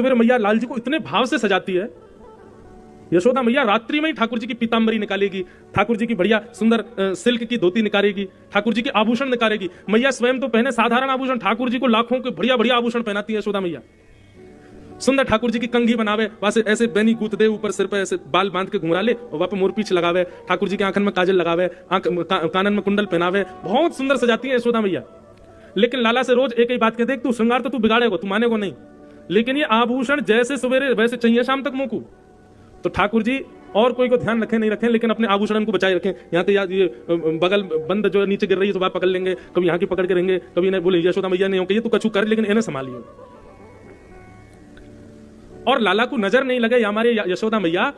सवेरे मैया लाल जी को इतने भाव से सजाती है। यशोदा मैया रात्रि में ही ठाकुर जी की पीतांबरी निकालेगी, ठाकुर जी की बढ़िया सुंदर सिल्क की धोती निकालेगी, ठाकुर जी के आभूषण निकालेगी। मैया स्वयं तो पहने साधारण आभूषण, ठाकुर जी को लाखों के बढ़िया बढ़िया आभूषण पहनाती है यशोदा मैया। सुंदर ठाकुर जी की कंघी बनावे, वहां ऐसे बेनी गूंथ दे, ऊपर सिर पे ऐसे बाल बांध के घुमरा ले और वहां पे मोरपीछ लगावे, ठाकुर जी के आंखन में काजल लगावे, कानन में कुंडल पहनावे, बहुत सुंदर सजाती है यशोदा मैया। लेकिन लाला से रोज एक ही बात कहते, तू श्रृंगार तो तू बिगाड़ेगा, तू मानेगा नहीं, लेकिन ये आभूषण जैसे सवेरे वैसे चाहिए शाम तक मुंह। तो ठाकुर जी और कोई को ध्यान रखें नहीं रखें, लेकिन अपने आभूषण को बचाए रखें। यहाँ तो याद ये बगल बंद जो नीचे गिर रही है तो बात पकड़ लेंगे, कभी यहाँ की पकड़ के रहेंगे, कभी इन्हें बोले यशोदा मैया नहीं हो, तू कछु कर लेकिन इन्हें संभालिए। और लाला को नजर नहीं लगे हमारे यशोदा मैया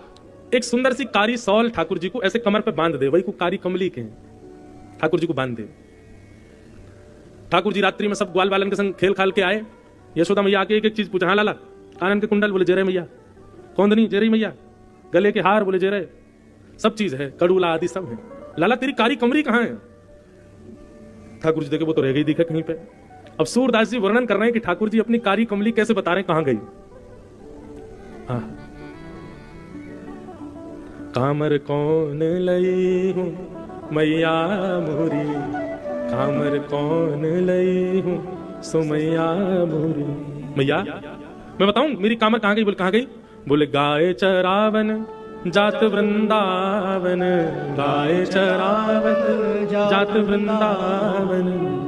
एक सुंदर सी कारी सॉल ठाकुर जी को ऐसे कमर पे बांध दे, वही को कारी कमली के ठाकुर जी को बांध दे। ठाकुर जी रात्रि में सब ग्वाल बालन के संग खेल खाल के आए। यशोदा मैया आके एक एक चीज पूछा, हाँ लाला, कानन के कुंडल, बोले जेरे मैया, कौंदनी जेरी मैया, गले के हार, बोले जेरे, सब चीज है, कड़ूला आदि सब है। लाला तेरी कारी कमरी कहां है? ठाकुर जी देखे वो तो रह गई दिखे कहीं पे। अब सूरदास जी वर्णन कर रहे हैं कि ठाकुर जी अपनी कारी कमली कैसे बता रहे हैं कहां गई। कामर कौन लई हूं मैया मोरी, कामर कौन लई हूं सुमैया मोरी। मैया मैं बताऊं मेरी कामर कहां गई? बोले कहां गई? बोले गाय चरावन जात वृंदावन, गाय चरावन जात वृंदावन।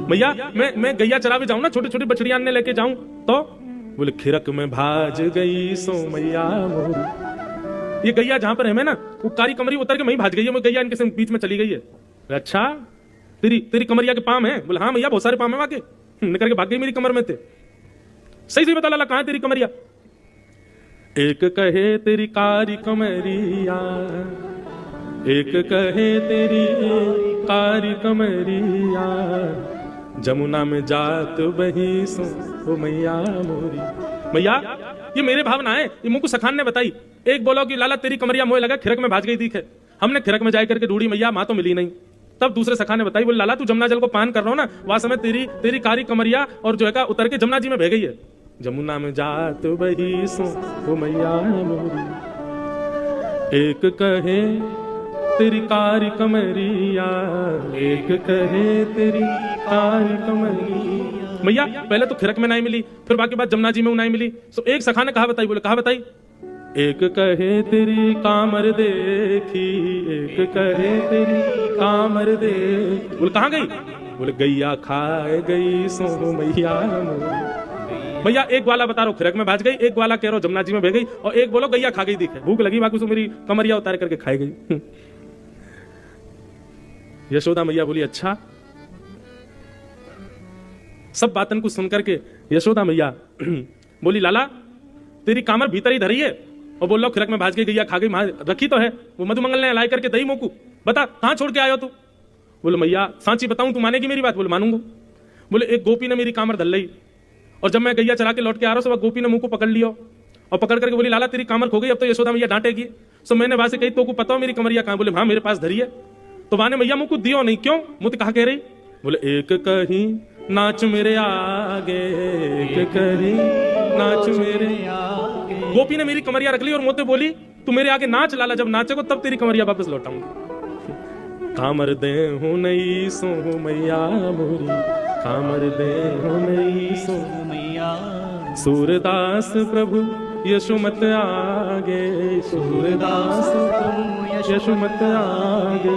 मैया मैं गैया चरावे जाऊं ना, छोटे छोटे बछड़ियां ने लेके जाऊं तो? बोले खिरक में भाज गई सो मैया मोरी। ये गैया जहां पर है मैं ना, वो कारी कमरी उतर के वहीं भाज गई है, वो गैया इनके बीच में चली गई है। अच्छा तेरी कमरिया के पाम है? बोले हाँ मैया बहुत सारे पाम है वहां के, निकल के भाग गई मेरी कमर में थे। सही बता लाला कहां है तेरी कमरिया? एक कहे तेरी कारी कमरिया, एक कहे तेरी कारी कमरिया, जमुना में जात बही सो मैया मोरी। मैया ये मेरे भावना है, ये मुझको सखान ने बताई। एक बोलो कि लाला तेरी कमरिया मोह लगा, खिरक में भाज गई दिखे। हमने खिरक में जाकर के ढूंढी मैया, मां तो मिली नहीं। तब दूसरे सखा ने बताई, बोले लाला तू जमुना जल को पान कर रहा हो ना, वहां समय तेरी कारी कमरिया और जो है का उतर के जमुना जी में बह गई है। जमुना में जात बही सो मैया मोरी। एक कहे तेरी कारी कमरिया, एक कहे तेरी कारी कमरिया। मैया पहले तो खिरक में नहीं मिली, फिर बाकी बात जमुना जी में नहीं मिली। तो एक सखा ने कहा बताई, बोले कहा बताई? एक कहे तेरी कामर देखी, एक कहे तेरी कामर देखी। बोले कहां गई? बोले गैया खाए गई सो मैया मोरी। भैया एक ग्वाला बता रहा हूं खिरक में भाज गई, एक ग्वाला कह रहा हूं जमुना जी में बह गई, और एक बोलो गैया खा गई दिखे। भूख लगी बाकी उसको मेरी कमरिया उतार करके खाई गई। यशोदा मैया बोली अच्छा। सब बातन को सुनकर के यशोदा मैया बोली लाला तेरी कामर भीतर ही धरी है, और बोल लो खिरक में भाज गई, गैया खा गई, रखी तो है, वो मधुमंगल ने लाई करके दही मोकू, बता कहां छोड़ के आयो तू? बोले मैया सांची बताऊं तू मानेगी मेरी बात? बोले मानूंगा। बोले एक गोपी ने मेरी कामर धल ली, और जब मैं गैया चला के लौट के आ रहा हूं, गोपी ने मुंह को पकड़ लिया और पकड़ करके बोली लाला तेरी कामर खो गई, अब तो यशोदा मैया डांटेगी। सो मैंने वहां से कही तो को पता हो मेरी कमरिया कहां? बोले हाँ मेरे पास धरी है। तो वहां ने मैया मुंह को दियो नहीं, क्यों? मुझे कहा कह रही? बोले एक कहीं नाच मेरे आगे, एक कहीं नाच मेरे आगे। गोपी ने मेरी कमरिया रख ली और मोते बोली तू मेरे आगे नाच लाला, जब नाचेगो तब तेरी कमरिया वापस लौटाऊंगी। कामर दे हूं नहीं सो मैया मोरी, कामर दे हूं नहीं सो मैया। सूरदास प्रभु यशोमत आगे, सूरदास प्रभु यशोमत आगे,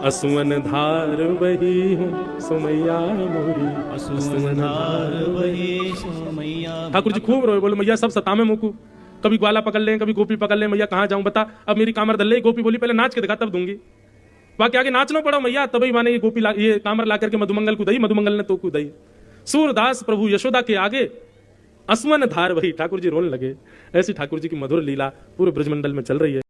असुवन धार वही हूँ सुमैया मोरी, असुवन धार वही सुमैया। ठाकुर जी खूब रोए, बोले मैया सब सतामे मुकू, कभी ग्वाला पकड़ ले, कभी गोपी पकड़ ले, मैया कहाँ जाऊं बता, अब मेरी कामर धल ले। गोपी बोली पहले नाच के दिखा तब दूंगी, बाकी आगे नाचना पड़ा मैया, तभी माने ये गोपी ये कामर ला करके मधुमंगल को दई, मधुमंगल ने तो को दई। सूरदास प्रभु यशोदा के आगे असुवन धार वही। ठाकुर जी रोने लगे। ऐसी ठाकुर जी की मधुर लीला पूरे ब्रजमंडल में चल रही है।